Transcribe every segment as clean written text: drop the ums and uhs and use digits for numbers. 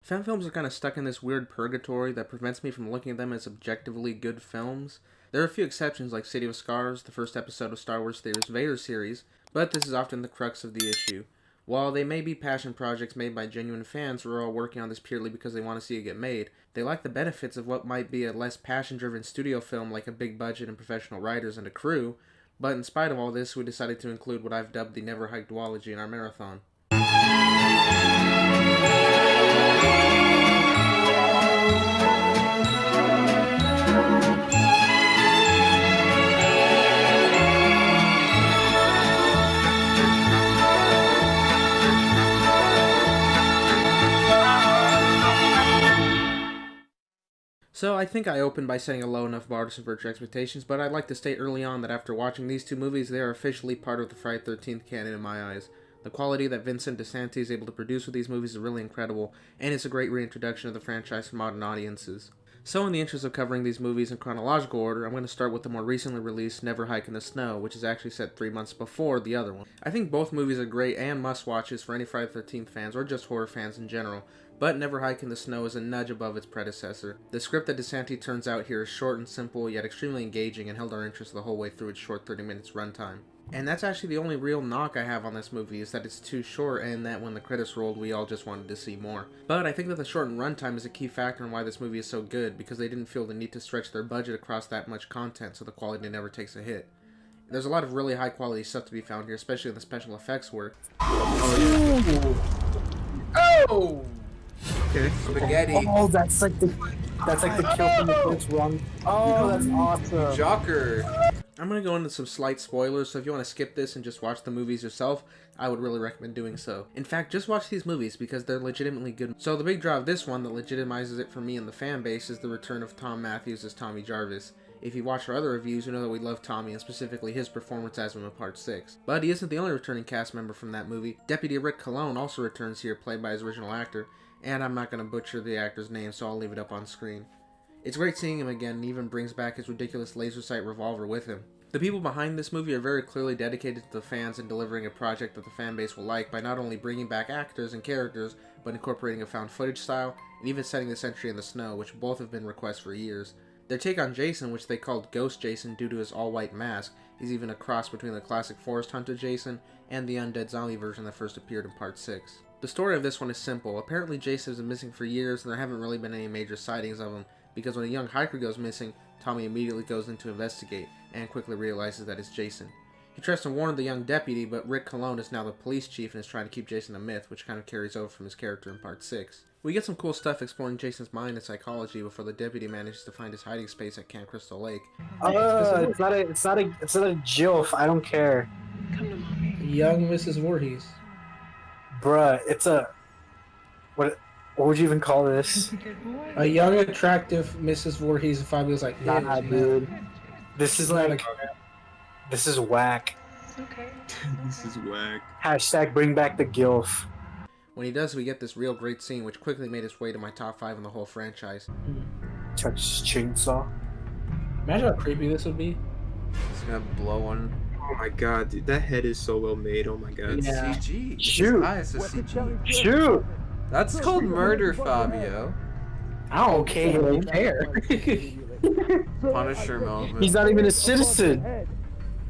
Fan films are kind of stuck in this weird purgatory that prevents me from looking at them as objectively good films. There are a few exceptions like City of Scars, the first episode of Star Wars Theater's Vader series, but this is often the crux of the issue. While they may be passion projects made by genuine fans who are all working on this purely because they want to see it get made, they lack the benefits of what might be a less passion-driven studio film like a big budget and professional writers and a crew, but in spite of all this, we decided to include what I've dubbed the Never Hike Duology in our marathon. So I think I opened by setting a low enough bar to subvert your expectations, but I'd like to state early on that after watching these two movies, they are officially part of the Friday the 13th canon in my eyes. The quality that Vincent DeSantis is able to produce with these movies is really incredible, and it's a great reintroduction of the franchise for modern audiences. So in the interest of covering these movies in chronological order, I'm going to start with the more recently released Never Hike in the Snow, which is actually set 3 months before the other one. I think both movies are great and must-watches for any Friday the 13th fans, or just horror fans in general, but Never Hike in the Snow is a nudge above its predecessor. The script that DeSantis turns out here is short and simple, yet extremely engaging and held our interest the whole way through its short 30 minutes runtime. And that's actually the only real knock I have on this movie, is that it's too short and that when the credits rolled we all just wanted to see more. But I think that the shortened runtime is a key factor in why this movie is so good, because they didn't feel the need to stretch their budget across that much content so the quality never takes a hit. There's a lot of really high quality stuff to be found here, especially in the special effects work. Oh! Okay. Spaghetti. Oh, that's like the kill from the first run. Oh, that's awesome. Jocker. I'm going to go into some slight spoilers, so if you want to skip this and just watch the movies yourself, I would really recommend doing so. In fact, just watch these movies because they're legitimately good. So the big draw of this one that legitimizes it for me and the fan base is the return of Tom Matthews as Tommy Jarvis. If you watch our other reviews, you know that we love Tommy, and specifically his performance as him in Part 6. But he isn't the only returning cast member from that movie. Deputy Rick Cologne also returns here, played by his original actor, and I'm not going to butcher the actor's name, so I'll leave it up on screen. It's great seeing him again, and even brings back his ridiculous laser sight revolver with him. The people behind this movie are very clearly dedicated to the fans and delivering a project that the fan base will like by not only bringing back actors and characters, but incorporating a found footage style, and even setting this entry in the snow, which both have been requests for years. Their take on Jason, which they called Ghost Jason due to his all-white mask, is even a cross between the classic Forest Hunter Jason and the undead zombie version that first appeared in Part 6. The story of this one is simple. Apparently Jason has been missing for years, and there haven't really been any major sightings of him, because when a young hiker goes missing, Tommy immediately goes in to investigate, and quickly realizes that it's Jason. He tries to warn the young deputy, but Rick Cologne is now the police chief and is trying to keep Jason a myth, which kind of carries over from his character in Part 6. We get some cool stuff exploring Jason's mind and psychology before the deputy manages to find his hiding space at Camp Crystal Lake. It's not a GIF. I don't care. Young Mrs. Voorhees. Bruh, it's a... What would you even call this? A young, attractive Mrs. Voorhees, if I was like, Nah, dude. This is like... This is whack. It's okay. This is whack. Hashtag bring back the GILF. When he does, we get this real great scene, which quickly made its way to my top 5 in the whole franchise. Touch chainsaw. Imagine how creepy this would be. It's gonna blow one. Oh my god, dude, that head is so well made. Oh my god. Yeah. CG. Shoot. It's a CG. Shoot! That's called murder, Fabio. I don't care. Punisher moment. He's not even a citizen.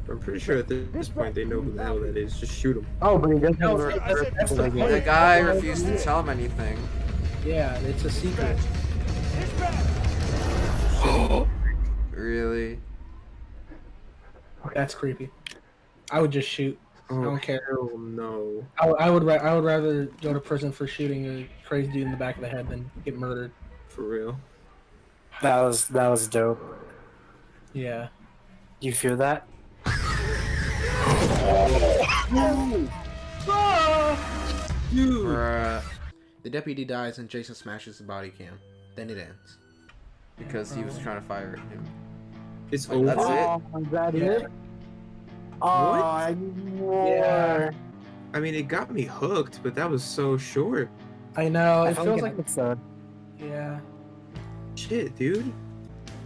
I'm pretty sure at this point they know who the hell that is. Just shoot him. Oh, but he doesn't No, have that's the point. The guy refused to tell him anything. Yeah, it's a secret. Really? That's creepy. I would just shoot. I don't care. Oh no. I would rather go to prison for shooting a crazy dude in the back of the head than get murdered. For real. That was dope. Yeah. You feel that? Bruh. The deputy dies and Jason smashes the body cam. Then it ends. Because he was trying to fire him. It's Like, over. that's it? Oh, is that it? Oh, What? I need more. Yeah. I mean, it got me hooked, but that was so short. I know. I It felt feels like like an episode. yeah. Shit, dude.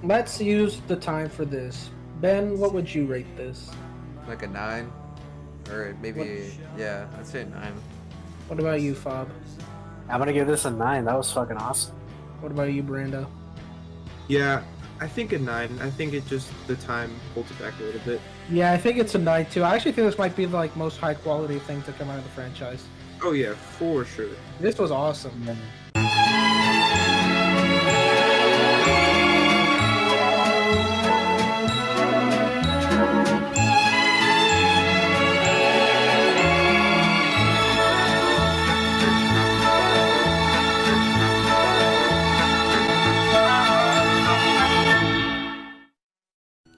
Let's use the time for this. Ben, what would you rate this? Like a 9? Or maybe, yeah, I'd say 9. What about you, Fob? I'm gonna give this a 9. That was fucking awesome. What about you, Brando? Yeah, I think a 9. I think it just, the time holds it back a little bit. Yeah, I think it's a 9 too. I actually think this might be the most high quality thing to come out of the franchise. Oh yeah, for sure. This was awesome.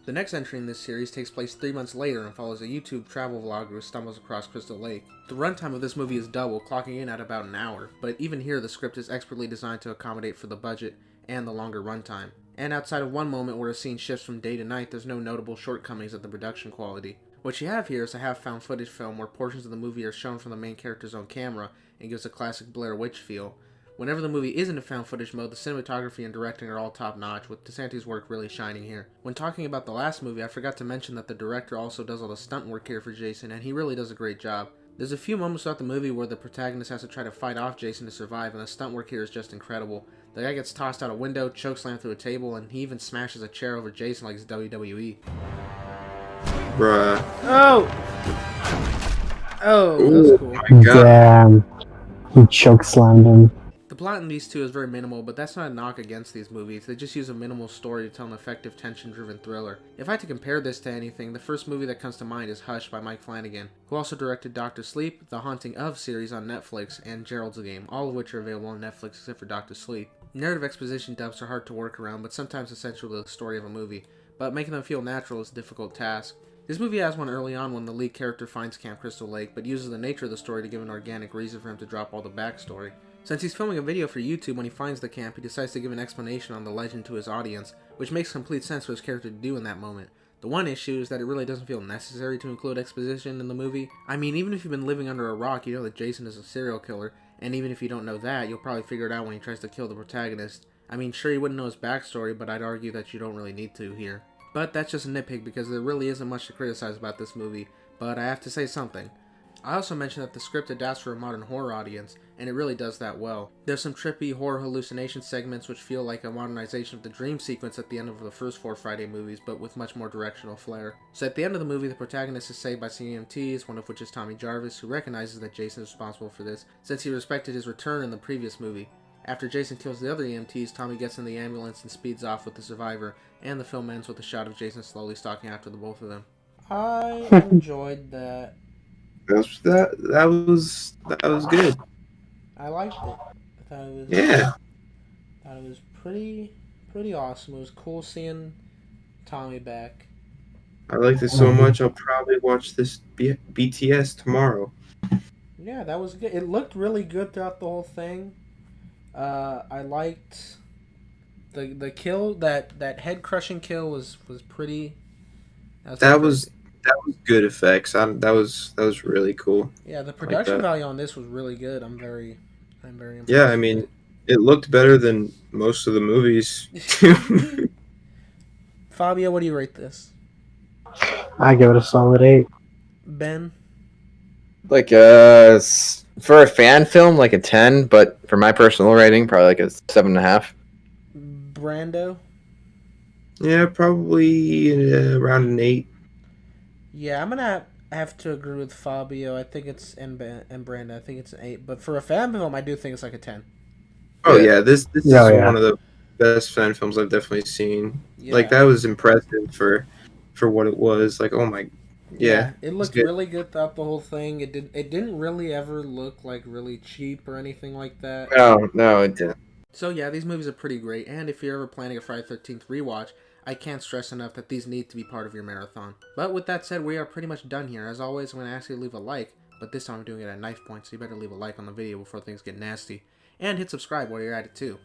The next entry in this series takes place 3 months later and follows a YouTube travel vlogger who stumbles across Crystal Lake. The runtime of this movie is double, clocking in at about an hour, but even here the script is expertly designed to accommodate for the budget and the longer runtime. And outside of one moment where a scene shifts from day to night, there's no notable shortcomings of the production quality. What you have here is a half-found footage film where portions of the movie are shown from the main character's own camera and gives a classic Blair Witch feel. Whenever the movie isn't in found footage mode, the cinematography and directing are all top notch, with DeSantis' work really shining here. When talking about the last movie, I forgot to mention that the director also does all the stunt work here for Jason, and he really does a great job. There's a few moments throughout the movie where the protagonist has to try to fight off Jason to survive, and the stunt work here is just incredible. The guy gets tossed out a window, chokeslammed through a table, and he even smashes a chair over Jason like it's WWE. Bruh. Oh! Oh, that was cool. My God. Damn. He choke slammed him. The plot in these two is very minimal, but that's not a knock against these movies. They just use a minimal story to tell an effective, tension-driven thriller. If I had to compare this to anything, the first movie that comes to mind is Hush by Mike Flanagan, who also directed Dr. Sleep, The Haunting of series on Netflix, and Gerald's Game, all of which are available on Netflix except for Dr. Sleep. Narrative exposition dumps are hard to work around, but sometimes essential to the story of a movie, but making them feel natural is a difficult task. This movie has one early on when the lead character finds Camp Crystal Lake, but uses the nature of the story to give an organic reason for him to drop all the backstory. Since he's filming a video for YouTube when he finds the camp, he decides to give an explanation on the legend to his audience, which makes complete sense for his character to do in that moment. The one issue is that it really doesn't feel necessary to include exposition in the movie. I mean, even if you've been living under a rock, you know that Jason is a serial killer, and even if you don't know that, you'll probably figure it out when he tries to kill the protagonist. I mean, sure, you wouldn't know his backstory, but I'd argue that you don't really need to here. But that's just a nitpick because there really isn't much to criticize about this movie, but I have to say something. I also mentioned that the script adapts for a modern horror audience, and it really does that well. There's some trippy horror hallucination segments which feel like a modernization of the dream sequence at the end of the first 4 Friday movies, but with much more directional flair. So at the end of the movie, the protagonist is saved by some EMTs, one of which is Tommy Jarvis, who recognizes that Jason is responsible for this, since he respected his return in the previous movie. After Jason kills the other EMTs, Tommy gets in the ambulance and speeds off with the survivor, and the film ends with a shot of Jason slowly stalking after the both of them. I enjoyed that. That was good. I liked it. I thought it was thought it was pretty awesome. It was cool seeing Tommy back. I like this so much. I'll probably watch this BTS tomorrow. Yeah, that was good. It looked really good throughout the whole thing. I liked the kill, that head crushing kill was pretty. That was good effects. That was really cool. Yeah, the production value on this was really good. I'm very impressed. Yeah, I mean, it looked better than most of the movies. Fabio, what do you rate this? I give it a solid 8. Ben? Like for a fan film, like a 10, but for my personal rating, probably like a 7.5. Brando? Yeah, probably around an 8. Yeah, I'm gonna have to agree with Fabio. I think it's and Brandon. I think it's an 8. But for a fan film, I do think it's like a 10. Oh yeah, this is Yeah. one of the best fan films I've definitely seen. Yeah. Like that was impressive for what it was. Like, oh my, yeah. It looked good. really good throughout the whole thing. It didn't really ever look like really cheap or anything like that. No, it didn't. So yeah, these movies are pretty great. And if you're ever planning a Friday the 13th rewatch, I can't stress enough that these need to be part of your marathon. But with that said, we are pretty much done here. As always, I'm going to ask you to leave a like, but this time I'm doing it at knife point, so you better leave a like on the video before things get nasty. And hit subscribe while you're at it too.